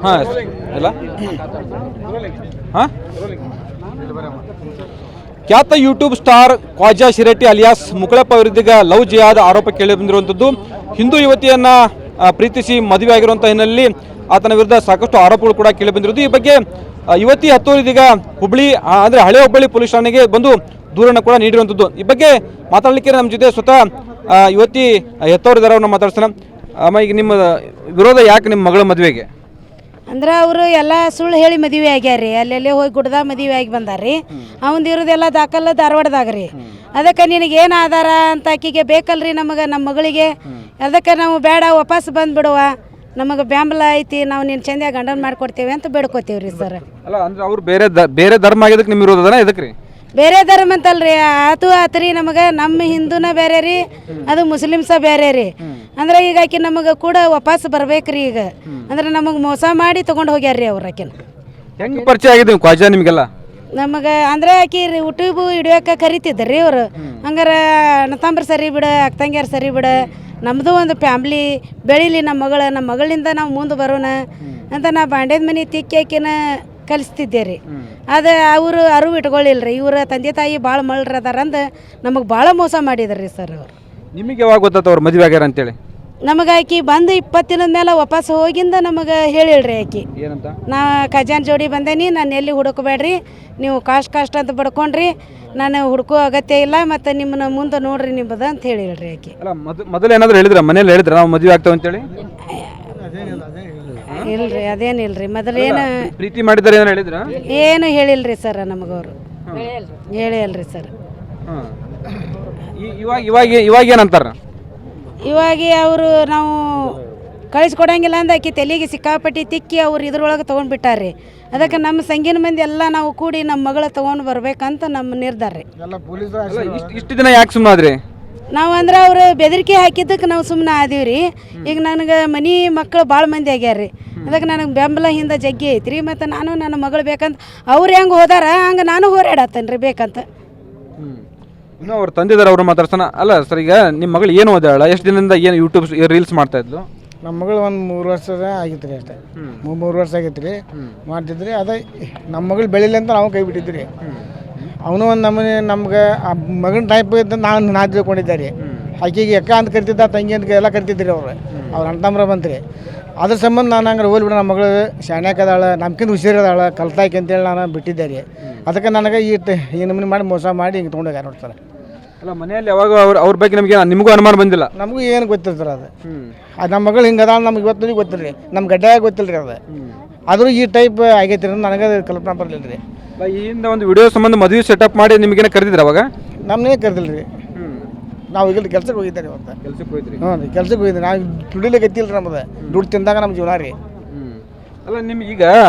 ಹಾಂ ಇಲ್ಲ ಹಾಂ ಖ್ಯಾತ YouTube star Khwaja Shiratti alias Mukalappa ವಿರುದ್ಧ ಲವ್ ಜಿಹಾದ್ ಆರೋಪ ಕೇಳಿ ಬಂದಿರುವಂಥದ್ದು. ಹಿಂದೂ ಯುವತಿಯನ್ನ ಪ್ರೀತಿಸಿ ಮದುವೆ ಆಗಿರುವಂಥ ಹಿನ್ನೆಲೆಯಲ್ಲಿ ಆತನ ವಿರುದ್ಧ ಸಾಕಷ್ಟು ಆರೋಪಗಳು ಕೂಡ ಕೇಳಿ ಬಂದಿರೋದು. ಈ ಬಗ್ಗೆ ಯುವತಿ ಹತ್ತೂರು ಇದೀಗ ಹುಬ್ಬಳ್ಳಿ ಅಂದರೆ ಹಳೆ ಹುಬ್ಬಳ್ಳಿ ಪೊಲೀಸ್ ಠಾಣೆಗೆ ಬಂದು ದೂರನ್ನು ಕೂಡ ನೀಡಿರುವಂಥದ್ದು. ಈ ಬಗ್ಗೆ ಮಾತಾಡಲಿಕ್ಕೆ ನಮ್ಮ ಜೊತೆ ಸ್ವತಃ ಯುವತಿ ಹೆತ್ತವ್ರು ಇದ್ದಾರೆ, ಅವ್ರನ್ನ ಮಾತಾಡ್ತಾನೆ. ಅಮ್ಮ, ಈಗ ನಿಮ್ಮ ವಿರೋಧ ಯಾಕೆ ನಿಮ್ಮ ಮಗಳ ಮದುವೆಗೆ? ಅಂದ್ರೆ ಅವರು ಎಲ್ಲ ಸುಳ್ಳು ಹೇಳಿ ಮದುವೆ ಆಗ್ಯಾರ. ಅಲ್ಲೆಲ್ಲೇ ಹೋಗಿ ಗುಡ್ದ ಮದುವೆ ಆಗಿ ಬಂದಾರ್ರಿ. ಅವಂದು ಇರೋದೆಲ್ಲ ದಾಖಲೆ ಧಾರವಾಡದಾಗ ರೀ. ಅದಕ್ಕೆ ನಿನಗೆ ಏನು ಆಧಾರ ಅಂತ ಆಕಿಗೆ ಬೇಕಲ್ರಿ ನಮಗೆ, ನಮ್ಮ ಮಗಳಿಗೆ. ಅದಕ್ಕೆ ನಾವು ಬೇಡ, ವಾಪಸ್ ಬಂದುಬಿಡುವ, ನಮಗೆ ಬೆಂಬಲ ಐತಿ, ನಾವು ನಿನ್ನ ಚಂದ ಗಂಡನ ಮಾಡ್ಕೊಡ್ತೇವೆ ಅಂತ ಬೇಡ್ಕೋತೀವಿ ರೀ ಸರ್. ಅಲ್ಲ ಅಂದ್ರೆ ಅವ್ರು ಬೇರೆ ಧರ್ಮ ಆಗಿದ್ದಕ್ಕೆ ನಿಮ್ಮ ವಿರೋಧನ ಇದಕ್ಕೆ ರೀ? ಬೇರೆ ಧರ್ಮ ಅಂತಲ್ರಿ, ಆತ್ರಿ ನಮಗೆ. ನಮ್ಮ ಹಿಂದೂನ ಬೇರೆ ರೀ, ಅದು ಮುಸ್ಲಿಮ್ಸ ಬೇರೆ ರೀ. ಅಂದ್ರೆ ಈಗ ಆಕಿ ನಮಗೆ ಕೂಡ ವಾಪಸ್ ಬರ್ಬೇಕ್ರಿ. ಈಗ ಅಂದ್ರೆ ನಮಗೆ ಮೋಸ ಮಾಡಿ ತೊಗೊಂಡು ಹೋಗ್ಯಾರ್ರಿ ಅವ್ರು. ಆಕಿನ ಹೆಂಗೆ ಪರಿಚಯ ಆಗಿದೆ ಖ್ವಾಜಾ ನಿಮಗೆಲ್ಲ? ನಮಗೆ ಅಂದ್ರೆ ಆಕಿ ಯೂಟ್ಯೂಬ್ ಹಿಡಿಯೋಕೆ ಕರಿತಿದ್ರಿ ಅವ್ರು. ಹಂಗಾರ ನತಂಬ್ರ ಸರಿ ಬಿಡ, ಅಕ್ಕಂಗ್ಯಾರ ಸರಿ ಬಿಡ, ನಮ್ಮದು ಒಂದು ಫ್ಯಾಮ್ಲಿ ಬೆಳೀಲಿ, ನಮ್ಮ ಮಗಳಿಂದ ನಾವು ಮುಂದೆ ಬರೋಣ ಅಂತ ನಾ ಬಾಂಡ್ಯದ ಮನೆ ತಿಕ್ಕಿ ಆಕಿನ ಕಲಿಸ್ತಿದ್ದೆ ರೀ. ಅದು ಅವರು ಅರಿವು ಇಟ್ಕೊಳ್ಳಿಲ್ರಿ. ಇವ್ರ ತಂದೆ ತಾಯಿ ಭಾಳ ಮಳ್ರದಾರ ಅಂದು ನಮಗೆ ಭಾಳ ಮೋಸ ಮಾಡಿದ್ರಿ ಸರ್ ಅವರು. ನಿಮಗೆ ಯಾವಾಗ ಗೊತ್ತಾಯ್ತು ಅವ್ರು ಮದುವೆ ಆಗ್ಯಾರ ಅಂತೇಳಿ? ನಮಗೆ ಆಕಿ ಬಂದು 20 ದಿನದ ಮೇಲೆ ವಾಪಸ್ ಹೋಗಿಂದ ನಮಗೆ ಹೇಳಿಳ್ರಿ ಆಕಿ. ಏನಂತ? ನಾ ಖಜಾನ್ ಜೋಡಿ ಬಂದೇನಿ, ನಾನು ಎಲ್ಲಿ ಹುಡುಕಬೇಡ್ರಿ, ನೀವು ಕಾಸ್ಟ್ ಅಂತ ಬಡ್ಕೊಂಡ್ರಿ, ನಾನು ಹುಡುಕೋ ಅಗತ್ಯ ಇಲ್ಲ, ಮತ್ತು ನಿಮ್ಮನ್ನ ಮುಂದೆ ನೋಡ್ರಿ ನಿಮ್ಮದು ಅಂತ ಹೇಳಿಳ್ರಿ ಆಕಿ. ಅಲ್ಲ ಮೊದಲು ಏನಾದರೂ ಹೇಳಿದ್ರ, ಮನೇಲಿ ಹೇಳಿದ್ರ ನಾವು ಮದುವೆ ಆಗ್ತೇವೆ ಅಂತೇಳಿ? ಇಲ್ರಿ, ಅದೇನಿಲ್ರಿ. ಮೊದಲೇನು ಪ್ರೀತಿ ಮಾಡಿದ್ದಾರೆ ಏನು ಹೇಳಿದ್ರ? ಏನು ಹೇಳಿಲ್ರಿ ಸರ್ ನಮಗವರು, ಹೇಳಿಲ್ರಿ ಸರ್. ಇವಾಗ ಏನಂತಾರ? ಇವಾಗ ಅವರು ನಾವು ಕಳಿಸ್ಕೊಡಂಗಿಲ್ಲ ಅಂದ ಆಕಿ ತಲೆಗೆ ಸಿಕ್ಕಾಪಟ್ಟಿ ತಿಕ್ಕಿ ಅವ್ರು ಇದ್ರೊಳಗೆ ತೊಗೊಂಡ್ಬಿಟ್ಟಾರ್ರಿ. ಅದಕ್ಕೆ ನಮ್ಮ ಸಂಗೀನ ಮಂದಿ ಎಲ್ಲ ನಾವು ಕೂಡಿ ನಮ್ಮ ಮಗಳ ತೊಗೊಂಡು ಬರ್ಬೇಕಂತ ನಮ್ಮ ನಿರ್ಧಾರ ರೀ. ಇಷ್ಟು ದಿನ ಯಾಕೆ ಸುಮ್ಮನಾದ್ರಿ? ನಾವು ಅಂದ್ರೆ ಅವರು ಬೆದರಿಕೆ ಹಾಕಿದ್ದಕ್ಕೆ ನಾವು ಸುಮ್ಮನೆ ಆದೀವಿ. ಈಗ ನನಗೆ ಮನೆ ಮಕ್ಕಳು ಭಾಳ ಮಂದಿ ಆಗ್ಯಾರ್ರಿ. ಅದಕ್ಕೆ ನನಗೆ ಬೆಂಬಲ ಹಿಂದೆ ಜಗ್ಗಿ ಐತ್ರಿ. ಮತ್ತು ನಾನು ನನ್ನ ಮಗಳು ಬೇಕಂತ ಅವ್ರು ಹೆಂಗೆ ಹೋದಾರ ಹಂಗೆ ನಾನು ಹೋರಾಡತ್ತೇನೆ ರೀ ಬೇಕಂತ. ಇನ್ನೂ ಅವ್ರು ತಂದಿದ್ದಾರೆ, ಅವ್ರು ಮಾತಾಡ್ಸೋಣ. ಅಲ್ಲ ಸರ್, ಈಗ ನಿಮ್ಮ ಮಗಳು ಏನು ಓದಾಳ? ಎಷ್ಟು ದಿನದಿಂದ ಏನು ಯೂಟ್ಯೂಬ್ ರೀಲ್ಸ್ ಮಾಡ್ತಾ ಇದ್ಲು? ನಮ್ಮ ಮಗಳು ಒಂದು 3 ವರ್ಷದ ಆಗಿತ್ತು ರೀ, ಅಷ್ಟೇ. 3 ವರ್ಷ ಆಗೈತೆ ರೀ ಮಾಡ್ತಿದ್ರಿ. ಅದೇ ನಮ್ಮ ಮಗಳು ಬೆಳಿಲಿ ಅಂತ ನಾವು ಕೈ ಬಿಟ್ಟಿದ್ರಿ. ಅವನು ಒಂದು ನಮ್ಗೆ ಆ ಮಗನ ಟೈಪ್ ಇದ್ದ ನಾನು ತಿಳ್ಕೊಂಡಿದ್ದಾರೆ. ಆಕೆಗೆ ಎಕ್ಕ ಅಂತ ಕರಿತಿದ್ದ, ತಂಗಿ ಅಂತ ಎಲ್ಲ ಕರಿತಿದ್ರಿ ಅವ್ರು ಅಣ್ಣತಮ್ಮರ ಬಂತ್ರಿ. ಅದ್ರ ಸಂಬಂಧ ನಾನು ಹಂಗಾರೆ ಹೋಗ್ಬಿಡ, ನಮ್ಮ ಮಗಳು ಶಾಣ್ಯಾಕದಾಳ, ನಮ್ಕಿಂತ ಹುಷಾರದಾಳ, ಕಲ್ತಾಯ್ಕೆ ಅಂತೇಳಿ ನಾನು ಬಿಟ್ಟಿದ್ದೆ ರೀ. ಅದಕ್ಕೆ ನನಗೆ ಈ ನಮೂನೆ ಮಾಡಿ ಮೋಸ ಮಾಡಿ ಹಿಂಗೆ ತೊಗೊಂಡೋಗ್ಯಾರ ನೋಡ್ತಾರೆ. ಅಲ್ಲ ಮನೆಯಲ್ಲಿ ಯಾವಾಗ ಅವ್ರ ಬಗ್ಗೆ ನಿಮಗೂ ಅನುಮಾನ ಬಂದಿಲ್ಲ? ನಮಗೂ ಏನು ಗೊತ್ತಿರ್ತಾರೆ ಅದು. ನಮ್ಮ ಮಗಳು ಹಿಂಗೆ ಅದಾಳ ನಮ್ಗೆ ಇವತ್ತು ಗೊತ್ತಿಲ್ಲ ರೀ, ನಮ್ಮ ಗಡ್ಡೆಯಾಗ ಗೊತ್ತಿಲ್ಲ ರೀ ಅದು. ಆದರೂ ಈ ಟೈಪ್ ಆಗೈತಿ ರೀ, ನನಗೆ ಕಲ್ಪನಾ ಬರಲಿಲ್ಲ ರೀ. ಈ ಹಿಂದೆ ಒಂದು ವಿಡಿಯೋ ಸಂಬಂಧ ಮದುವೆ ಸೆಟಪ್ ಮಾಡಿ ನಿಮಗೇನ ಕರೆದಿದ್ರು ಅವಾಗ? ನಮ್ಮನ್ನೇ ಕರೆದಿಲ್ಲ ರೀ. ನಾವು ಈಗ ಕೆಲ್ಸಕ್ಕೆ ಹೋಗಿದ್ದಾರೆ ಇವತ್ತು. ಕೆಲ್ಸಕ್ಕೆ ಹೋಗಿದ್ರಿ? ಹ್ಞೂ ರೀ, ಕೆಲ್ಸಕ್ಕೆ ಹೋಗಿದ್ರಿ. ನಾವು ದುಡಿಲಿಕ್ಕೆ ಗೊತ್ತಿಲ್ಲ ರೀ, ನಮ್ಮದು ದುಡ್ಡು ತಿಂದಾಗ ನಮ್ಮ ಜೀವನ ರೀ. ಅಲ್ಲ ನಿಮ್ಗೆ ಈಗ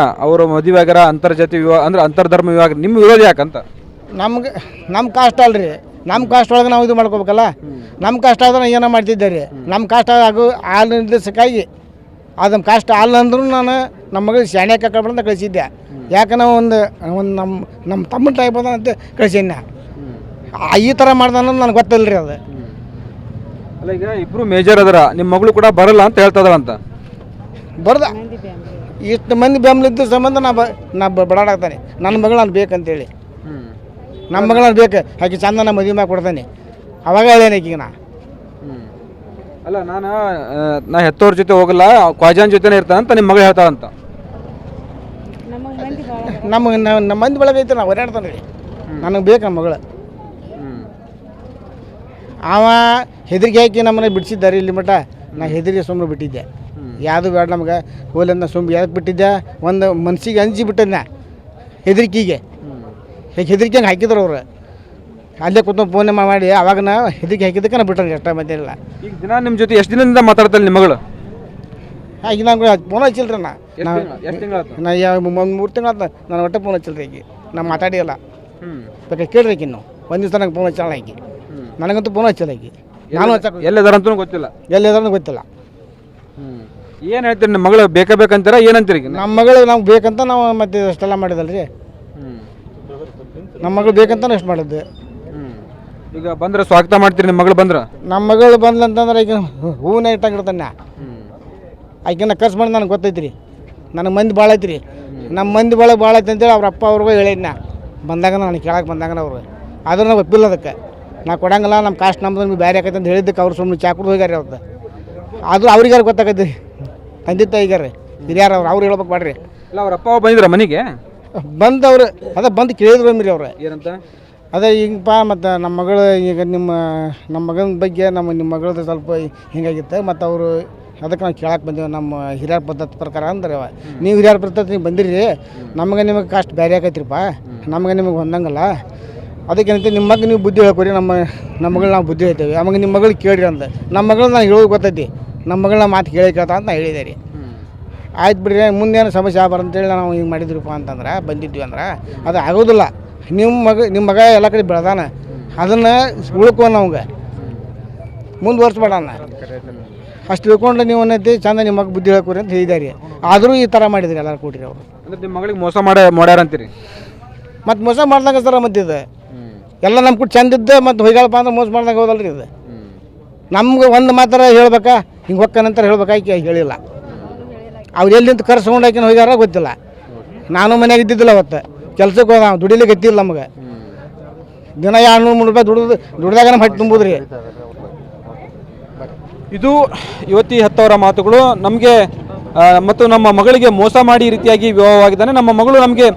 ಅವರು ಮದುವೆ ಆಗ್ಯಾರ, ಅಂತರ್ಜಾತಿ ವಿವಾಹ ಅಂದ್ರೆ ಅಂತರ್ಧರ್ಮ ವಿವಾಹ, ನಿಮ್ಮ ವಿರೋಧ ಯಾಕಂತ? ನಮ್ಮ ಕಾಸ್ಟ್ ಅಲ್ರಿ, ನಮ್ಮ ಕಾಸ್ಟ್ ಒಳಗೆ ನಾವು ಇದು ಮಾಡ್ಕೋಬೇಕಲ್ಲ. ನಮ್ಮ ಕಾಸ್ಟ್ ಆದ್ರೆ ಏನೋ ಮಾಡ್ತಿದ್ದೆ ರೀ. ನಮ್ಮ ಕಾಸ್ಟ್ ಹಾಲು ಸಿಕ್ಕಾಗಿ ಅದು ನಮ್ಮ ಕಾಸ್ಟ್ ಹಾಲು ಅಂದ್ರೂ ನಾನು ನಮ್ಮ ಮಗಳು ಶಾಣ್ಯಾಕ ಕಳ್ಬಂತ ಕಳಿಸಿದ್ದೆ. ಯಾಕಂದ್ರೆ ಒಂದು ನಮ್ಮ ತಮ್ಮ ಟೈಪ್ ಅದ ಅಂತ ಕಳಿಸಿದ್ನ. ಈ ಥರ ಮಾಡ್ದ ಅನ್ನೋದು ನನಗೆ ಗೊತ್ತಿಲ್ಲ ರೀ ಅದು. ಅಲ್ಲ ಈಗ ಇಬ್ಬರು ಮೇಜರ್ ಅದರ, ನಿಮ್ಮ ಮಗಳು ಕೂಡ ಬರಲ್ಲ ಅಂತ ಹೇಳ್ತದವಂತ. ಬರ್ದ ಇಷ್ಟು ಮಂದಿ ಬೆಂಬಲಿದ್ದ ಸಂಬಂಧ ನಾ ಬಡಾಡಾಗ್ತಾನೆ. ನನ್ನ ಮಗಳು ನಾನು ಬೇಕಂತೇಳಿ, ನಮ್ಮ ಮಗಳು ನಾನು ಬೇಕು, ಆಕೆ ಚಂದ ನಾ ಮದುವೆ ಮಾಡಿ ಕೊಡ್ತಾನೆ. ಅವಾಗ ಹೇಳೇನೆ ಆಕಿಗೆ ನಾ. ಅಲ್ಲ ನಾ ಹೆತ್ತವ್ರ ಜೊತೆ ಹೋಗಲ್ಲ, ಖ್ವಾಜಾನ್ ಜೊತೆನೇ ಇರ್ತಾನಂತ ನಿಮ್ಮ ಮಗಳು ಹೇಳ್ತಾಳಂತ. ನಮ್ಮ ಮಂದಿ ಒಳಗೆ ಐತೆ, ನಾವು ಓಡಾಡ್ತಾನೆ ರೀ. ನನಗೆ ಬೇಕು ನಮ್ಮ ಮಗಳು. ಅವ ಹೆದರಿಕೆ ಹಾಕಿ ನಮ್ಮನೆ ಬಿಡಿಸಿದ್ದಾರೆ ಇಲ್ಲಿ ಮಟ್ಟ. ನಾ ಹೆದರಿಗೆ ಸುಮ್ಮನೆ ಬಿಟ್ಟಿದ್ದೆ, ಯಾವುದು ಬೇಡ ನಮ್ಗೆ ಹೋಲಿಂದ ಸುಮ್ಮನೆ ಯಾಕೆ ಬಿಟ್ಟಿದ್ದೆ, ಒಂದು ಮನ್ಸಿಗೆ ಅಂಜಿ ಬಿಟ್ಟಿದ್ನ ಹೆದರಿಕೆಗೆ. ಹೆದರಿಕೆ ಹಂಗೆ ಹಾಕಿದ್ರು ಅವ್ರು. ಅಲ್ಲೇ ಕೂತ್ಕೊಂಡು ಫೋನ್ ಮಾಡಿ ಅವಾಗ ನಾ ಹೆದರಿಕೆ ಹಾಕಿದ್ದಕ್ಕೆ ನಾ ಬಿಟ್ಟರೆ ಅಷ್ಟ ಮತ್ತೇನಿಲ್ಲ. ಈಗ ದಿನ ನಿಮ್ಮ ಜೊತೆ ಎಷ್ಟು ದಿನದಿಂದ ಮಾತಾಡ್ತಾಳೆ ನಿಮ್ಮ ಮಗಳು? ಈಗ ನಂಗೆ ಫೋನ್ ಹಚ್ಚಿಲ್ರಿ. ನಾ ಎಷ್ಟು ತಿಂಗಳು? ನಾ 3 ತಿಂಗಳು ನಾನು ಒಟ್ಟೆ ಫೋನ್ ಹಚ್ಚಿಲ್ರಿ ಆಕಿ. ನಾ ಮಾತಾಡಿಲ್ಲ. ಬೇಕಾದ್ರೆ ಕೇಳ್ರಿ ಆಕಿ, ನಾವು ಒಂದು ದಿವಸ ನಂಗೆ ಫೋನ್ ಹಚ್ಚಾಳ ಆಕಿ. ನನಗಂತೂ ಫೋನ್ ಹಚ್ಚಿಲ್ಲ ಆಕಿ. ನಾನು ಎಲ್ಲಿದಾರಂತೂ ಗೊತ್ತಿಲ್ಲ, ಎಲ್ಲಿದಾರ ಗೊತ್ತಿಲ್ಲ. ಏನು ಹೇಳ್ತೀರಿ? ನಿಮ್ಮ ಮಗಳು ಬೇಕಂತೀರ ಏನಂತೀರಿ? ನಮ್ಮ ಮಗಳು ನಾವು ಬೇಕಂತ ನಾವು ಮತ್ತೆ ಅಷ್ಟೆಲ್ಲ ಮಾಡಿದಲ್ರಿ. ನಮ್ಮ ಮಗಳು ಬೇಕಂತ ಎಷ್ಟು ಮಾಡಿದ್ದು. ಈಗ ಬಂದ್ರೆ ಸ್ವಾಗತ ಮಾಡ್ತೀರಿ ನಿಮ್ಮ ಮಗಳು ಬಂದ್ರೆ? ನಮ್ಮ ಮಗಳು ಬಂದ್ಲಂತಂದ್ರೆ ಈಗ ಹೂವನ್ನ ಇಟ್ಟಂಗಿರ್ತಾನೆ ಆಕಿನ ಖರ್ಚು ಮಾಡಿ ನನಗೆ ಗೊತ್ತೈತಿ ರೀ. ನನಗೆ ಮಂದಿ ಭಾಳ ಐತಿ ರೀ. ನಮ್ಮ ಮಂದಿ ಭಾಳ ಐತಿ ಅಂತೇಳಿ ಅವ್ರ ಅಪ್ಪ ಅವ್ರಿಗೂ ಹೇಳಿದ್ನ ಬಂದಾಗ ನನಗೆ ಕೇಳಕ್ಕೆ ಬಂದಾಗ ಅವ್ರು ಆದ್ರೂ ನಾವು ಒಪ್ಪಿಲ್ಲ ಅದಕ್ಕೆ. ನಾ ಕೊಡಂಗಿಲ್ಲ, ನಮ್ಮ ಕಾಸ್ಟ್ ನಮ್ದು ನಿಮ್ಗೆ ಬೇರೆ ಆಕೈತೆ ಅಂತ ಹೇಳಿದ್ದಕ್ಕೆ ಅವ್ರು ಸುಮ್ಮನೆ ಚಾಕುಡು ಹೋಗ್ಯಾರ ಅವ್ರದ್ದು. ಆದರೂ ಅವ್ರಿಗಾರು ಗೊತ್ತಾಗೈತಿ ತಂದೆ ತಾಯಿಗಾರ ಹಿರಿಯಾರ ಅವ್ರು ಹೇಳ್ಬೇಕು ಮಾಡ್ರಿ. ಇಲ್ಲ ಅವ್ರ ಅಪ್ಪ ಬಂದಿದ್ರ ಮನೆಗೆ? ಬಂದವ್ರು ಬಂದು ಕೇಳಿದ್ರು ಅಂದ್ರಿ ಅವ್ರು ಏನಂತ? ಅದೇ ಹಿಂಗಪ್ಪ ಮತ್ತು ನಮ್ಮ ಮಗಳು ಈಗ ನಮ್ಮ ಮಗನ ಬಗ್ಗೆ ನಿಮ್ಮ ಮಗಳದ್ದು ಸ್ವಲ್ಪ ಹಿಂಗಾಗಿತ್ತು ಮತ್ತು ಅವರು ಅದಕ್ಕೆ ನಾವು ಕೇಳಕ್ಕೆ ಬಂದೀವಿ ನಮ್ಮ ಹಿರಿಯರ ಪದ್ಧತಿ ಪ್ರಕಾರ ಅಂದ್ರೆ ನೀವು ಹಿರಿಯರ ಪದ್ಧತಿ ನೀವು ಬಂದಿರಿ ನಮಗೆ ನಿಮಗೆ ಕಾಸ್ಟ್ ಬೇರೆ ಆಕೈತ್ರಿಪ್ಪ, ನಮಗೆ ನಿಮಗೆ ಹೊಂದಂಗಲ್ಲ. ಅದಕ್ಕೇನಂತ ನಿಮ್ಮ ಮಗ ನೀವು ಬುದ್ಧಿ ಹೇಳ್ಕೊರಿ, ನಮ್ಮ ಮಗಳು ನಾವು ಬುದ್ಧಿ ಹೇಳ್ತೇವೆ. ಆಮೇಲೆ ನಿಮ್ಮ ಮಗಳು ಕೇಳ್ರಿ ಅಂತ. ನಮ್ಮ ಮಗಳು ನಾನು ಹೇಳೋದು ಗೊತ್ತೈತಿ, ನಮ್ಮ ಮಗಳನ್ನ ಮಾತು ಕೇಳ್ತಾ ಅಂತ ನಾನು ಹೇಳಿದೆ ರೀ. ಆಯ್ತು ಬಿಡ್ರಿ, ಮುಂದೇನು ಸಮಸ್ಯೆ ಆಗ್ಬಾರ್ದು ಅಂತೇಳಿ ನಾವು ಹಿಂಗೆ ಮಾಡಿದ್ರಿಪ್ಪ ಅಂತಂದ್ರೆ ಬಂದಿದ್ವಿ ಅಂದ್ರೆ ಅದು ಆಗೋದಿಲ್ಲ. ನಿಮ್ಮ ಮಗ ಎಲ್ಲ ಕಡೆ ಬೆಳೆದಾನ, ಅದನ್ನು ಉಳ್ಕೊ ನಮ್ಗೆ ಮುಂದುವರ್ಸ್ಬೇಡಣ್ಣ. ಅಷ್ಟು ತಿಳ್ಕೊಂಡು ನೀವು ಅನ್ನೈತಿ ಚಂದ ನಿಮ್ಮ ಮಗ ಬುದ್ಧಿ ಹೇಳ್ಕೊರಿ ಅಂತ ಹೇಳಿದಾರೆ. ಆದರೂ ಈ ಥರ ಮಾಡಿದ್ರಿ ಎಲ್ಲರೂ ಕೂಡ್ರಿ ಅವರು. ಅಂದ್ರೆ ನಿಮ್ಮ ಮಗಳಿಗೆ ಮೋಸ ಮಾಡ್ಯಾರ ಅಂತೀರಿ? ಮತ್ತು ಮೋಸ ಮಾಡ್ದಂಗೆ ಸರ ಮತ್ತಿದೆ ಎಲ್ಲ ನಮ್ಮ ಕೂಡ ಚಂದ ಇದ್ದೆ ಮತ್ತು ಹೊಯ್ಗಾಳಪ್ಪ ಅಂದ್ರೆ ಮೋಸ ಮಾಡ್ದಂಗೆ ಹೋದಲ್ರಿ ಇದು. ನಮ್ಗೆ ಒಂದು ಮಾತ್ರ ಹೇಳ್ಬೇಕಾ ಹಿಂಗೆ ಹೊಕ್ಕನಂತರ ಹೇಳ್ಬೇಕಾಕಿ ಹೇಳಿಲ್ಲ. ಅವ್ರು ಎಲ್ಲಿಂದ ಕರ್ಸ್ಕೊಂಡು ಹಾಕಿನ ಹೋಗ್ಯಾರ ಗೊತ್ತಿಲ್ಲ. ನಾನು ಮನೆಯಾಗ ಇದ್ದಿದ್ದಿಲ್ಲ ಅವತ್ತು, ಕೆಲ್ಸಕ್ಕೆ ಹೋದ ದುಡಿಲಿಕ್ಕೆ ಎತ್ತಿಲ್ಲ ನಮಗೆ. ದಿನ 200-300 ರೂಪಾಯಿ ದುಡ್ದಾಗ ನಮ್ಮ ಹಟ್ಟಿ ತುಂಬುದ್ರಿ. ಇದು ಯುವತಿ ಹತ್ತವರ ಮಾತುಗಳು. ನಮಗೆ ಮತ್ತು ನಮ್ಮ ಮಗಳಿಗೆ ಮೋಸ ಮಾಡಿ ಈ ರೀತಿಯಾಗಿ ವಿವಾಹವಾಗಿದ್ದಾನೆ, ನಮ್ಮ ಮಗಳು ನಮಗೆ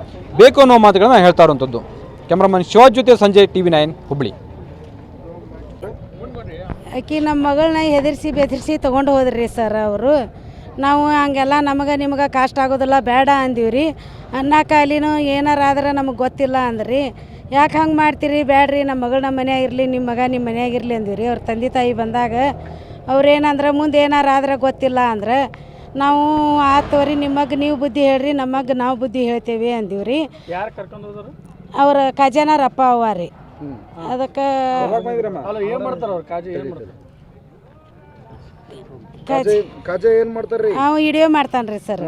ಬೇಕು ಅನ್ನೋ ಮಾತುಗಳನ್ನ ಹೇಳ್ತಾ ಇರುವಂಥದ್ದು. ಕ್ಯಾಮ್ರಾಮನ್ ಶಿವಾಜ್ ಜೊತೆ ಸಂಜಯ್, TV9 ಹುಬ್ಬಳ್ಳಿ. ಆಕಿ ನಮ್ಮ ಮಗಳನ್ನ ಹೆದರ್ಸಿ ಬೆದರಿಸಿ ತೊಗೊಂಡು ಹೋದ್ರಿ ಸರ್ ಅವರು. ನಾವು ಹಂಗೆಲ್ಲ ನಮಗೆ ನಿಮ್ಗೆ ಕಾಸ್ಟ್ ಆಗೋದಿಲ್ಲ ಬೇಡ ಅಂದೀವಿ ರೀ. ಅನ್ನಕ್ಕಾಲಿನೂ ಏನಾರ ಆದ್ರೆ ನಮಗೆ ಗೊತ್ತಿಲ್ಲ ಅಂದ್ರಿ. ಯಾಕೆ ಹಂಗೆ ಮಾಡ್ತೀರಿ, ಬ್ಯಾಡ್ರಿ ನಮ್ಮ ಮಗಳು ನಮ್ಮ ಮನ್ಯಾಗ ಇರಲಿ, ನಿಮ್ಮ ಮಗ ನಿಮ್ಮ ಮನ್ಯಾಗ ಇರಲಿ ಅಂದೀವಿ ರೀ. ಅವ್ರ ತಂದೆ ತಾಯಿ ಬಂದಾಗ ಅವ್ರೇನಂದ್ರೆ ಮುಂದೆ ಏನಾರ ಆದ್ರೆ ಗೊತ್ತಿಲ್ಲ ಅಂದ್ರೆ ನಾವು ಆತವ್ರಿ ನಿಮಗೆ ನೀವು ಬುದ್ಧಿ ಹೇಳ್ರಿ, ನಮಗೆ ನಾವು ಬುದ್ಧಿ ಹೇಳ್ತೇವೆ ಅಂದೀವಿ ರೀ. ಯಾರು ಕರ್ಕೊಂಡು ಹೋದ್ರು? ಅವ್ರ ಖಜಾನಾರಪ್ಪ ಅವ್ವ ರೀ. ಅದಕ್ಕೆ ಏನು ಮಾಡ್ತಾರೆ ಅವ್ರು? ಕಾಜಿ ಏನು ಮಾಡ್ತಾರೆ? ಏನು ಮಾಡ್ತಾರೆ? ಅವ ವಿಡಿಯೋ ಮಾಡ್ತಾನ್ರಿ ಸರ್,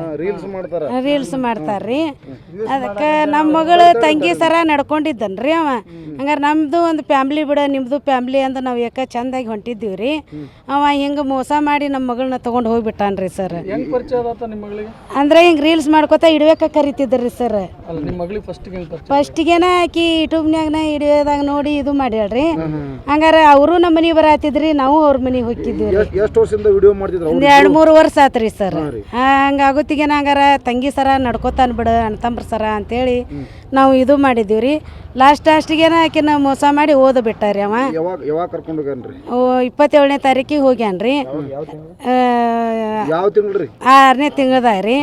ರೀಲ್ಸ್ ಮಾಡ್ತಾರ್ರಿ. ಅದಕ್ಕೆ ನಮ್ಮ ಮಗಳು ತಂಗಿ ಸರ ನಡ್ಕೊಂಡಿದ್ದನ್ರಿ ಅವ. ಹಂಗಾರೆ ನಮ್ಮದು ಒಂದು ಫ್ಯಾಮ್ಲಿ ಬಿಡ, ನಿಮ್ಮದು ಫ್ಯಾಮ್ಲಿ ಅಂತ ನಾವು ಯಾಕೆ ಚಂದಾಗಿ ಹೊಂಟಿದ್ದೀವಿ ರೀ. ಅವ ಹಿಂಗೆ ಮೋಸ ಮಾಡಿ ನಮ್ಮ ಮಗಳನ್ನ ತೊಗೊಂಡು ಹೋಗ್ಬಿಟ್ಟಾನ್ರಿ ಸರ್. ಹೆಂಗೆ ಪರಿಚಯ ಆದತ್ತ ನಿಮ್ಮ ಮಗಳಿಗೆ? ಅಂದ್ರೆ ಹಿಂಗೆ ರೀಲ್ಸ್ ಮಾಡ್ಕೊತಾ ಇಡ್ಬೇಕ ಕರಿತಿದ್ರಿ ಸರ್. ಅಲ್ಲ ನಿಮ್ಮ ಮಗಳಿಗೆ ಫಸ್ಟಿಗೆನ ಆಕಿ ಯೂಟ್ಯೂಬ್ನ್ಯಾಗನ ವಿಡಿಯೋದಾಗ ನೋಡಿ ಇದು ಮಾಡ್ಯಾಳ್ರಿ. ಹಂಗಾರೆ ಅವರು ನಮ್ಮ ಮನೆಗೆ ಬರತ್ತಿದ್ರಿ, ನಾವು ಅವ್ರ ಮನೆಗೆ ಹೋಗಿದ್ದೀವಿ ರೀ. ಎಷ್ಟು ವರ್ಷದಿಂದ ವಿಡಿಯೋ ಮಾಡ್ತಿದ್ರು? ಒಂದು 2-3 ವರ್ಷ ಆತ್ರಿ ಸರ್. ಹಂಗಾಗುತ್ತಿಗೇನ ಹಂಗಾರ ತಂಗಿ ಸರ ನಡ್ಕೋತಾನ ಬಿಡು ಅಣ್ತಂಬ್ರ ಸರ ಅಂತೇಳಿ ನಾವು ಇದು ಮಾಡಿದ್ದೀವಿ ರೀ. ಲಾಸ್ಟಿಗೇನ ಆಕಿನ ಮೋಸ ಮಾಡಿ ಓದ ಬಿಟ್ಟಾರಿ ಅವ. ಯಾವಾಗ ಕರ್ಕೊಂಡು ಹೋಗ್ಯಾನ್ರಿ? 27ನೇ ತಾರೀಕಿಗೆ ಹೋಗ್ಯಾನ್ರಿ. ಯಾವ ತಿಂಗಳು? 6ನೇ ತಿಂಗಳದಾಗ ರೀ.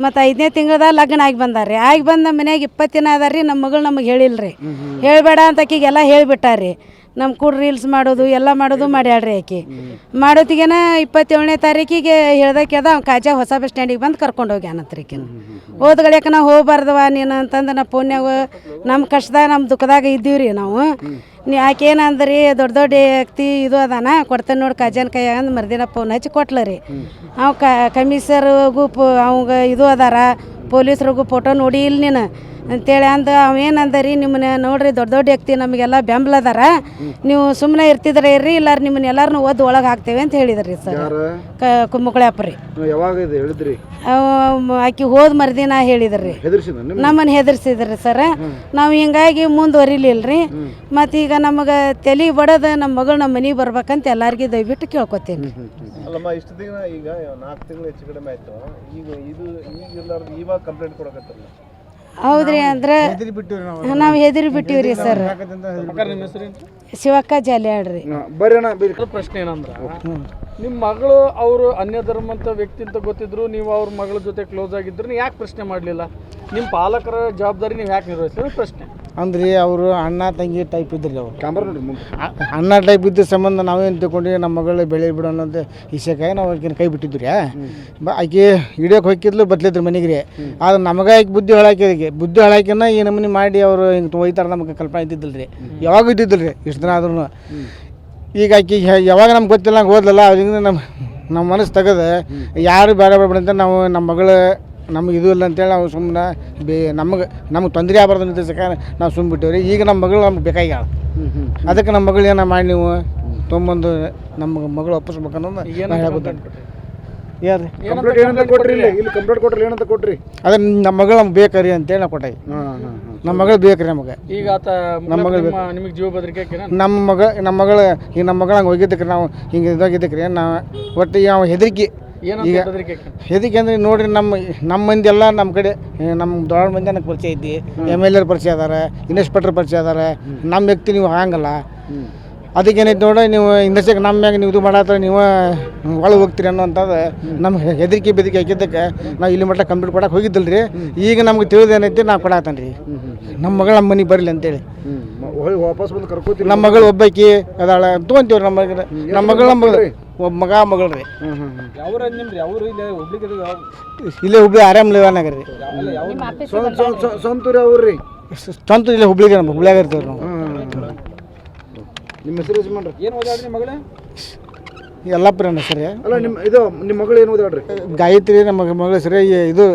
ಮತ್ತು 5ನೇ ತಿಂಗಳದಾಗ ಲಗ್ನ ಆಗಿ ಬಂದಾರ್ರಿ. ಆಗಿ ಬಂದ ಮನ್ಯಾಗ 20 ದಿನ ಅದಾರ ರೀ. ನಮ್ಮ ಮಗಳು ನಮಗೆ ಹೇಳಿಲ್ರಿ, ಹೇಳ್ಬೇಡ ಅಂತ ಆಕಿಗೆಲ್ಲ ಹೇಳಿಬಿಟ್ಟಾರ್ರಿ. ನಮ್ಮ ಕೂಡ ರೀಲ್ಸ್ ಮಾಡೋದು ಎಲ್ಲ ಮಾಡೋದು ಮಾಡ್ಯಾಳ್ರಿ ಆಕಿ. ಮಾಡೋತಿಗೇನ 27ನೇ ತಾರೀಕಿಗೆ ಹೇಳ್ದಕ್ಕೆದ ಅವ್ನು ಕಾಜಾ ಹೊಸ ಬಸ್ ಸ್ಟ್ಯಾಂಡಿಗೆ ಬಂದು ಕರ್ಕೊಂಡು ಹೋಗ್ಯಾನತ್ರಿ ಆಕಿನ. ಹೋದ್ಗಳಿಯಾಕ ನಾವು ಹೋಗ್ಬಾರ್ದವ ನೀನು ಅಂತಂದು ನಾ ಫೋನ್ಯಾಗ ನಮ್ಮ ಕಷ್ಟದಾಗ ನಮ್ಮ ದುಃಖದಾಗ ಇದ್ದೀವಿ ರೀ ನಾವು. ಆಕೆ ಏನಂದ್ರಿ, ದೊಡ್ಡ ವ್ಯಕ್ತಿ ಇದು ಅದಾನ ಕೊಡ್ತಾನೆ ನೋಡಿ ಕಾಜಾನ ಕೈಯಾಗ ಅಂದ್ ಮರ್ದಿನ ಫೋನ್ ಹಚ್ಚಿ ಕೊಟ್ಲ ರೀ. ಅವ ಕಮಿಷರ್ಗೂ ಅವಂಗೆ ಇದು ಅದಾರ, ಪೊಲೀಸ್ರಿಗೂ ಫೋಟೋ ನೋಡಿ ಇಲ್ಲಿ ನೀನು ಅಂತೇಳಿ ಅಂದ. ಅವೇನಂದ ರೀ, ನಿಮ್ಮನ್ನ ನೋಡ್ರಿ ದೊಡ್ಡ ವ್ಯಕ್ತಿ ನಮಗೆಲ್ಲ ಬೆಂಬಲ ಅದಾರ, ನೀವು ಸುಮ್ಮನೆ ಇರ್ತಿದ್ರೆ ಇರ್ರಿ, ಇಲ್ಲಾರ ನಿಮ್ಮನ್ನ ಎಲ್ಲಾರನ್ನೂ ಒದ್ದು ಒಳಗೆ ಹಾಕ್ತೇವೆ ಅಂತ ಹೇಳಿದ್ರಿ ಸರ್. ಮುಕ್ಕಳಪ್ಪ ರೀ. ಆಕಿ ಹೋದ ಮರ್ದಿನ ಹೇಳಿದ್ರಿ, ನಮ್ಮನ್ನು ಹೆದರ್ಸಿದ್ರಿ ಸರ್. ನಾವು ಹಿಂಗಾಗಿ ಮುಂದುವರಿಲಿಲ್ರಿ. ಮತ್ತು ಈಗ ನಮಗೆ ತಲೆ ಬಡದ ನಮ್ಮ ಮಗಳು ನಮ್ಮ ಮನೆಗೆ ಬರ್ಬೇಕಂತ ಎಲ್ಲಾರ್ಗಿ ದಯವಿಟ್ಟು ಕೇಳ್ಕೊತೀನಿ. ಅಲ್ಲಮ್ಮ, ಇಷ್ಟು ದಿನ ಈಗ 4 ತಿಂಗಳು ಹೆಚ್ಚು ಕಡಿಮೆ ಆಯ್ತು. ಈಗ ಇವಾಗ ಕಂಪ್ಲೇಂಟ್ ಕೊಡಕತ್ತಲ್ಲ? ಹೌದ್ರಿ, ಅಂದ್ರೆ ನಾವು ಹೆದರಿ ಬಿಟ್ಟಿವ್ರಿ ಸರ್. ಶಿವಕ್ಕ ಜಾಲಿಯಾಡ್ರಿ. ಪ್ರಶ್ನೆ ಏನಂದ್ರ, ನಿಮ್ಮ ಮಗಳು ಅವರು ಅನ್ಯ ಧರ್ಮಂತ ವ್ಯಕ್ತಿ ಅಂತ ಗೊತ್ತಿದ್ರು, ನೀವು ಅವ್ರ ಮಗಳ ಜೊತೆ ಕ್ಲೋಸ್ ಆಗಿದ್ರು, ಯಾಕೆ ಪ್ರಶ್ನೆ ಮಾಡಲಿಲ್ಲ? ನಿಮ್ಮ ಪಾಲಕರ ಜವಾಬ್ದಾರಿ ನೀವು ಯಾಕೆ ನಿರ್ವಹಿಸಿದ್ರೆ ಪ್ರಶ್ನೆ ಅಂದ್ರಿ. ಅವರು ಅಣ್ಣ ತಂಗಿ ಟೈಪ್ ಇದ್ರಿ. ಅವ್ರು ಅಣ್ಣ ಟೈಪ್ ಇದ್ದ ಸಂಬಂಧ ನಾವೇನು ತಿಳ್ಕೊಂಡ್ರಿ, ನಮ್ಮ ಮಗಳು ಬೆಳೆ ಬಿಡೋಣ ಅಂತ ಇಸಕಾಯಿ ನಾವು ಆಕಿನ ಕೈ ಬಿಟ್ಟಿದ್ವಿ ರೀ. ಆಕೆ ಹಿಡಿಯೋಕೆ ಹೋಗಿದ್ಲು ಬದ್ಲಿದ್ರು ಮನೆಗೆ ರೀ. ಆದ್ರೆ ನಮಗೆ ಆಕೆ ಬುದ್ಧಿ ಹಾಕಿನ ಈ ನಮೂನಿ ಮಾಡಿ ಅವರು ಹಿಂಗೆ ಒಯ್ತಾರೆ ನಮಗೆ ಕಲ್ಪನೆ ಇದ್ದಿದ್ದಿಲ್ಲ ರೀ. ಯಾವಾಗ ಇದ್ದಿದ್ದಿಲ್ಲ ರೀ ಇಷ್ಟು ದಿನ ಆದ್ರೂ. ಈಗ ಆಕೆ ಯಾವಾಗ ನಮ್ಗೆ ಗೊತ್ತಿಲ್ಲ ಹಂಗೆ ಓದ್ಲಲ್ಲ, ಅವ್ರಿಂದ ನಮ್ಮ ಮನಸ್ಸು ತೆಗೆದು ಯಾರು ಬೇಡ ಅಂತ ನಾವು ನಮ್ಮ ಮಗಳು ನಮ್ಗೆ ಇದು ಇಲ್ಲ ಅಂತೇಳಿ ನಾವು ಸುಮ್ಮನೆ ನಮಗೆ ತೊಂದರೆ ಆಗಬಾರ್ದು ನಿರ್ದೇಶಕ ನಾವು ಸುಮ್ಮನೆ ಬಿಟ್ಟೇವ್ರಿ. ಈಗ ನಮ್ಮ ಮಗಳು ನಮ್ಗೆ ಬೇಕಾಗ್ಯಾಳ, ಅದಕ್ಕೆ ನಮ್ಮ ಮಗಳು ಏನೋ ಮಾಡಿ ನೀವು ತೊಗೊಂಬಂದು ನಮ್ಮ ಮಗಳು ಒಪ್ಪಿಸ್ಬೇಕನ್ನೋದು ನಾನು ಹೇಳ್ಕೊತೀನಿ. ಯಾರು ಕಂಪ್ಲೇಂಟ್ ಏನಂತ ಕೊಟ್ರಿ ಇಲ್ಲಿ ಕಂಪ್ಲೇಂಟ್ ಕೊಟ್ರಿ ಏನಂತ ಕೊಟ್ರಿ? ಅದೇ ನಮ್ಮ ಮಗಳು ನಮ್ಗೆ ಬೇಕ್ರಿ ಅಂತೇಳಿ ನಾವು ಕೊಟ್ಟಾಗಿ. ನಮ್ಮ ಮಗಳು ಬೇಕ್ರಿ ನಮಗೆ. ಈಗ ಆತ ನಿಮಗೆ ಜೀವ ಬೆದರಿಕೆ ಹಾಕಿನ? ನಮ್ಮ ಮಗಳು ಹಂಗೆ ಹೋಗಿದ್ದಕ್ಕೆ ನಾವು ಹಿಂಗೆ ಇದಾಗಿದ್ದಕ್ರಿ ನಾವು ಒಟ್ಟು ಯಾವ ಹೆದರಿಕೆ ಈಗ ಹೆದರಿಕೆ ಅಂದರೆ ನೋಡ್ರಿ ನಮ್ಮ ಮಂದಿ ಎಲ್ಲ ನಮ್ಮ ಕಡೆ ನಮ್ಮ ದೊಡ್ಡ ಮಂದಿ ನನಗೆ ಪರಿಚಯ ಐತಿ, MLA ಪರಿಚಯ ಅದಾರೆ, ಇನ್ಸ್ಪೆಕ್ಟರ್ ಪರಿಚಯ ಅದಾರೆ. ನಮ್ಮ ವ್ಯಕ್ತಿ ನೀವು ಹಾಗಲ್ಲ. ಅದಕ್ಕೆ ಏನೈತೆ ನೋಡಿ ನೀವು ಇಂಡಸ್ಟ್ರಿಗೆ ನಮ್ಮ ಮ್ಯಾಗ ನೀವು ಇದು ಮಾಡತ್ತಾರೆ, ನೀವು ಒಳಗೆ ಹೋಗ್ತೀರಿ ಅನ್ನೋಂಥದ್ದು ನಮ್ಗೆ ಹೆದರಿಕೆ ಬೆದರಿಕೆ ಹಾಕಿದ್ದಕ್ಕೆ ನಾವು ಇಲ್ಲಿ ಮಟ್ಟ ಕಂಪ್ಲೀಟ್ ಕೊಡಕ್ಕೆ ಹೋಗಿದ್ದಿಲ್ಲ ರೀ. ಈಗ ನಮ್ಗೆ ತಿಳಿದೇನೈತಿ ನಾವು ಕೊಡಾತಾನೆ ರೀ. ನಮ್ಮ ಮಗಳು ನಮ್ಮ ಮನೆಗೆ ಬರಲಿ ಅಂತೇಳಿ ವಾಪಸ್ ಬಂದು ಕರ್ಕೋತೀವಿ. ನಮ್ಮ ಮಗಳು ಒಬ್ಬಾಕಿ ಅದಾಳ ತೊಗೊಂತೀವ್ರಿ. ನಮ್ಮ ಮಗಳು ಒಬ್ಬ ಮಗಳು ರೀ. ಇಲ್ಲೇ ಹುಬ್ಳಿ ಆರಾಮ್ ಲೇವನಾಗ ರೀ. ಸ್ವಂತೂರಿ ಅವ್ರಿ ಸ್ವಂತ ಇಲ್ಲೇ ಹುಬ್ಳಿಗೆ ನಮ್ಮ ಹುಬ್ಳಿಯಾಗ ಇರ್ತೀವಿ ನಾವು. ನಿಮ್ಮ ಹೆಸರು ಯಜಮಾನ್ರಿ? ಏನು ಓದಾಡ್ರಿ ನಿಮ್ಮ ಮಗಳು? ಯಲ್ಲಾಪುರ ಸರಿ. ಅಲ್ಲ ನಿಮ್ಮ ಮಗಳು ಏನು ಓದಾಡ್ರಿ? ಗಾಯತ್ರಿ ನಮ್ಮ ಮಗಳು ಸರಿ. ಇದು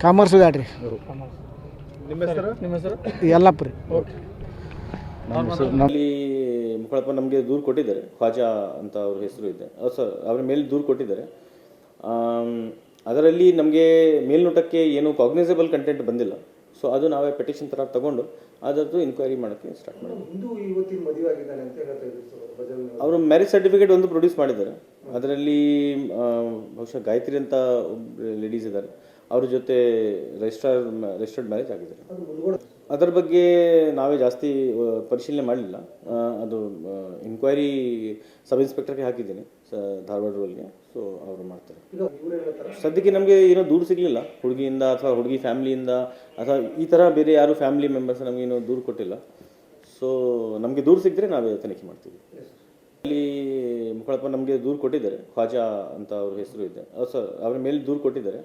ಕಾಮರ್ಸ್ ಓದಾಡ್ರಿ. ನಿಮ್ಮ ಹೆಸರು? ಯಲ್ಲಾಪುರ. ಇಲ್ಲಿ ಮುಖಳಪ್ಪ ನಮಗೆ ದೂರು ಕೊಟ್ಟಿದ್ದಾರೆ, ಖ್ವಾಜಾ ಅಂತ ಅವ್ರ ಹೆಸರು ಇದೆ ಸರ್. ಅವ್ರ ಮೇಲೆ ದೂರು ಕೊಟ್ಟಿದ್ದಾರೆ. ಅದರಲ್ಲಿ ನಮಗೆ ಮೇಲ್ನೋಟಕ್ಕೆ ಏನು ಕಾಗ್ನೈಸಬಲ್ ಕಂಟೆಂಟ್ ಬಂದಿಲ್ಲ. ಸೊ ಅದು ನಾವೇ ಪೆಟಿಷನ್ ಥರ ತಗೊಂಡು ಅದರದ್ದು ಇನ್ಕ್ವೈರಿ ಮಾಡೋಕ್ಕೆ ಸ್ಟಾರ್ಟ್ ಮಾಡಿದ್ವಿ. ಅವರು ಮ್ಯಾರೇಜ್ ಸರ್ಟಿಫಿಕೇಟ್ ಒಂದು ಪ್ರೊಡ್ಯೂಸ್ ಮಾಡಿದ್ದಾರೆ. ಅದರಲ್ಲಿ ಬಹುಶಃ ಗಾಯತ್ರಿ ಅಂತ ಲೇಡೀಸ್ ಇದ್ದಾರೆ, ಅವ್ರ ಜೊತೆ ರಿಜಿಸ್ಟರ್ಡ್ ಮ್ಯಾರೇಜ್ ಆಗಿದ್ದಾರೆ. ಅದರ ಬಗ್ಗೆ ನಾವೇ ಜಾಸ್ತಿ ಪರಿಶೀಲನೆ ಮಾಡಲಿಲ್ಲ. ಅದು ಇನ್ಕ್ವೈರಿ ಸಬ್ ಇನ್ಸ್ಪೆಕ್ಟರ್ಗೆ ಹಾಕಿದ್ದೀನಿ, ಧಾರವಾಡ ರೂಲ್ಗೆ. ಸೊ ಅವರು ಮಾಡ್ತಾರೆ. ಸದ್ಯಕ್ಕೆ ನಮಗೆ ಏನೋ ದೂರು ಸಿಗಲಿಲ್ಲ ಹುಡುಗಿಯಿಂದ ಅಥವಾ ಹುಡುಗಿ ಫ್ಯಾಮಿಲಿಯಿಂದ ಅಥವಾ ಈ ಥರ ಬೇರೆ ಯಾರು ಫ್ಯಾಮಿಲಿ ಮೆಂಬರ್ಸ್ ನಮಗೇನೋ ದೂರು ಕೊಟ್ಟಿಲ್ಲ. ಸೊ ನಮಗೆ ದೂರು ಸಿಕ್ಕಿದ್ರೆ ನಾವೇ ತನಿಖೆ ಮಾಡ್ತೀವಿ. ಇಲ್ಲಿ ಮುಖಳಪ್ಪ ನಮಗೆ ದೂರು ಕೊಟ್ಟಿದ್ದಾರೆ, ಖ್ವಾಜಾ ಅಂತ ಅವ್ರ ಹೆಸರು ಇದೆ ಸರ್. ಅವ್ರ ಮೇಲೆ ದೂರು ಕೊಟ್ಟಿದ್ದಾರೆ.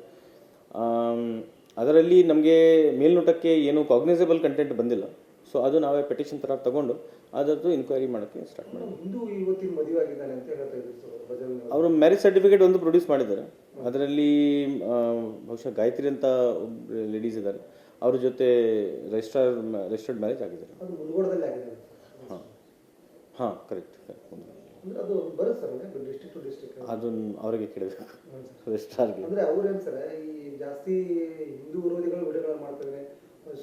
ಅದರಲ್ಲಿ ನಮಗೆ ಮೇಲ್ನೋಟಕ್ಕೆ ಏನು ಕಾಗ್ನೈಸಬಲ್ ಕಂಟೆಂಟ್ ಬಂದಿಲ್ಲ. ಸೊ ಅದು ನಾವೇ ಪೆಟಿಷನ್ ಥರ ತಗೊಂಡು ಅದರದ್ದು ಇನ್ಕ್ವೈರಿ ಮಾಡೋಕ್ಕೆ ಸ್ಟಾರ್ಟ್ ಮಾಡಿದ್ವಿ. ಅವರು ಮ್ಯಾರೇಜ್ ಸರ್ಟಿಫಿಕೇಟ್ ಒಂದು ಪ್ರೊಡ್ಯೂಸ್ ಮಾಡಿದ್ದಾರೆ. ಅದರಲ್ಲಿ ಬಹುಶಃ ಗಾಯತ್ರಿ ಅಂತ ಲೇಡೀಸ್ ಇದ್ದಾರೆ, ಅವ್ರ ಜೊತೆ ರಿಜಿಸ್ಟರ್ಡ್ ಮ್ಯಾರೇಜ್ ಆಗಿದ್ದಾರೆ. ಹಾಂ ಕರೆಕ್ಟ್. ಅದು ಅವರಿಗೆ ಕೇಳಬೇಕು, ರಿಜಿಸ್ಟ್ರಾರ್ಗೆ. ಜಾಸ್ತಿ ಹಿಂದೂ ವಿರೋಧಿಗಳು ವಿಡಿಯೋಗಳು ಮಾಡ್ತಾರೆ,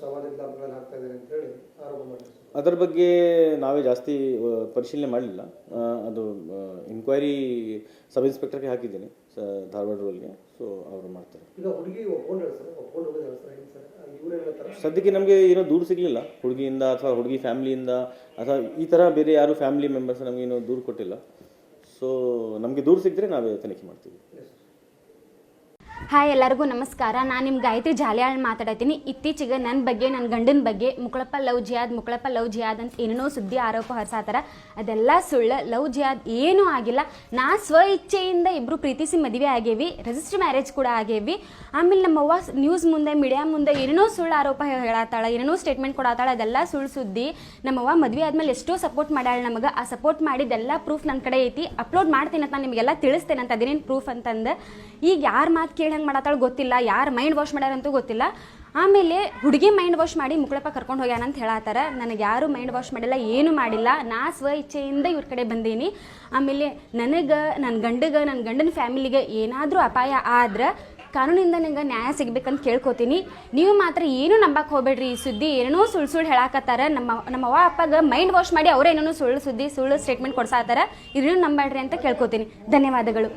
ಸಾಮಾಜಿಕ ಜಾಲತಾಣದಲ್ಲಿ ಹಾಕ್ತಾ ಇದ್ದಾರೆ ಅಂತ ಹೇಳಿ ಆರೋಪ ಮಾಡ್ತಾರೆ. ಅದರ ಬಗ್ಗೆ ನಾವೇ ಜಾಸ್ತಿ ಪರಿಶೀಲನೆ ಮಾಡಲಿಲ್ಲ. ಅದು ಇನ್ಕ್ವೈರಿ ಸಬ್ ಇನ್ಸ್ಪೆಕ್ಟರ್ಗೆ ಹಾಕಿದ್ದೀನಿ, ಧಾರವಾಡ ರೂಲ್ಗೆ. ಸೊ ಅವರು ಮಾಡ್ತಾರೆ. ಈಗ ಹುಡುಗಿ ಒಪ್ಕೊಂಡು ಸದ್ಯಕ್ಕೆ ನಮಗೆ ಏನೋ ದೂರು ಸಿಗಲಿಲ್ಲ ಹುಡುಗಿಯಿಂದ ಅಥವಾ ಹುಡುಗಿ ಫ್ಯಾಮಿಲಿಯಿಂದ ಅಥವಾ ಈ ಥರ ಬೇರೆ ಯಾರು ಫ್ಯಾಮಿಲಿ ಮೆಂಬರ್ಸ್ ನಮಗೇನೋ ದೂರು ಕೊಟ್ಟಿಲ್ಲ. ಸೊ ನಮಗೆ ದೂರು ಸಿಕ್ಕಿದ್ರೆ ನಾವೇ ತನಿಖೆ ಮಾಡ್ತೀವಿ. ಹಾಯ್, ಎಲ್ಲರಿಗೂ ನಮಸ್ಕಾರ. ನಾನು ನಿಮ್ಮ ಗಾಯತ್ರಿ ಜಾಲಿಯಾಳ್ ಮಾತಾಡತ್ತೀನಿ. ಇತ್ತೀಚೆಗೆ ನನ್ನ ಬಗ್ಗೆ, ನನ್ನ ಗಂಡನ ಬಗ್ಗೆ ಮುಕ್ಕಳಪ್ಪ ಲವ್ ಜಿಯಾದ್ ಅಂತ ಏನೇನೋ ಸುದ್ದಿ ಆರೋಪ ಹೊರಸಾತಾರ. ಅದೆಲ್ಲ ಸುಳ್ಳು. ಲವ್ ಜಿಯಾದ್ ಏನೂ ಆಗಿಲ್ಲ. ನಾ ಸ್ವ ಇಚ್ಛೆಯಿಂದ ಇಬ್ಬರು ಪ್ರೀತಿಸಿ ಮದುವೆ ಆಗೇವಿ, ರಿಜಿಸ್ಟರ್ ಮ್ಯಾರೇಜ್ ಕೂಡ ಆಗೇವಿ. ಆಮೇಲೆ ನಮ್ಮವ್ವ ನ್ಯೂಸ್ ಮುಂದೆ, ಮೀಡಿಯಾ ಮುಂದೆ ಏನೇನೋ ಸುಳ್ಳು ಆರೋಪ ಹೇಳತ್ತಾಳ, ಏನೇನೋ ಸ್ಟೇಟ್ಮೆಂಟ್ ಕೊಡತ್ತಾಳ. ಅದೆಲ್ಲ ಸುಳ್ಳು ಸುದ್ದಿ. ನಮ್ಮವ್ವ ಮದುವೆ ಆದ್ಮೇಲೆ ಎಷ್ಟೋ ಸಪೋರ್ಟ್ ಮಾಡ್ಯಾಳ ನಮಗೆ. ಆ ಸಪೋರ್ಟ್ ಮಾಡಿದ್ದೆಲ್ಲ ಪ್ರೂಫ್ ನನ್ನ ಕಡೆ ಐತಿ. ಅಪ್ಲೋಡ್ ಮಾಡ್ತೀನಿ ಅಂತ ನಿಮಗೆಲ್ಲ ತಿಳಿಸ್ತೇನೆ ಅಂತ. ಅದೇನೇನು ಪ್ರೂಫ್ ಅಂತಂದು ಈಗ ಯಾರು ಮಾತು ಕೇಳಿ ಹೆಂಗೆ ಮಾಡತ್ತಾಳ ಗೊತ್ತಿಲ್ಲ, ಯಾರು ಮೈಂಡ್ ವಾಶ್ ಮಾಡ್ಯಾರಂತೂ ಗೊತ್ತಿಲ್ಲ. ಆಮೇಲೆ ಹುಡುಗಿ ಮೈಂಡ್ ವಾಶ್ ಮಾಡಿ ಮುಕ್ಕಳಪ್ಪ ಕರ್ಕೊಂಡು ಹೋಗ್ಯಾನಂತ ಹೇಳತ್ತಾರ. ನನಗೆ ಯಾರು ಮೈಂಡ್ ವಾಶ್ ಮಾಡಿಲ್ಲ, ಏನು ಮಾಡಿಲ್ಲ. ನಾ ಸ್ವ ಇಚ್ಛೆಯಿಂದ ಇವ್ರ ಕಡೆ ಬಂದೀನಿ. ಆಮೇಲೆ ನನಗೆ, ನನ್ನ ಗಂಡನ ಫ್ಯಾಮಿಲಿಗೆ ಏನಾದರೂ ಅಪಾಯ ಆದ್ರೆ ಕಾನೂನಿಂದ ನಂಗೆ ನ್ಯಾಯ ಸಿಗಬೇಕಂತ ಕೇಳ್ಕೊತೀನಿ. ನೀವು ಮಾತ್ರ ಏನೂ ನಂಬಕ್ಕೆ ಹೋಗ್ಬೇಡ್ರಿ. ಈ ಸುದ್ದಿ ಏನೇನೋ ಸುಳ್ಳು ಹೇಳಾಕತ್ತಾರ. ನಮ್ಮವ್ವ ಅಪ್ಪಗೆ ಮೈಂಡ್ ವಾಶ್ ಮಾಡಿ ಅವರೇ ಏನೇನೋ ಸುಳ್ಳು ಸ್ಟೇಟ್ಮೆಂಟ್ ಕೊಡ್ಸಾತಾರ. ಇದನ್ನು ನಂಬೇಡ್ರಿ ಅಂತ ಕೇಳ್ಕೊತೀನಿ. ಧನ್ಯವಾದಗಳು.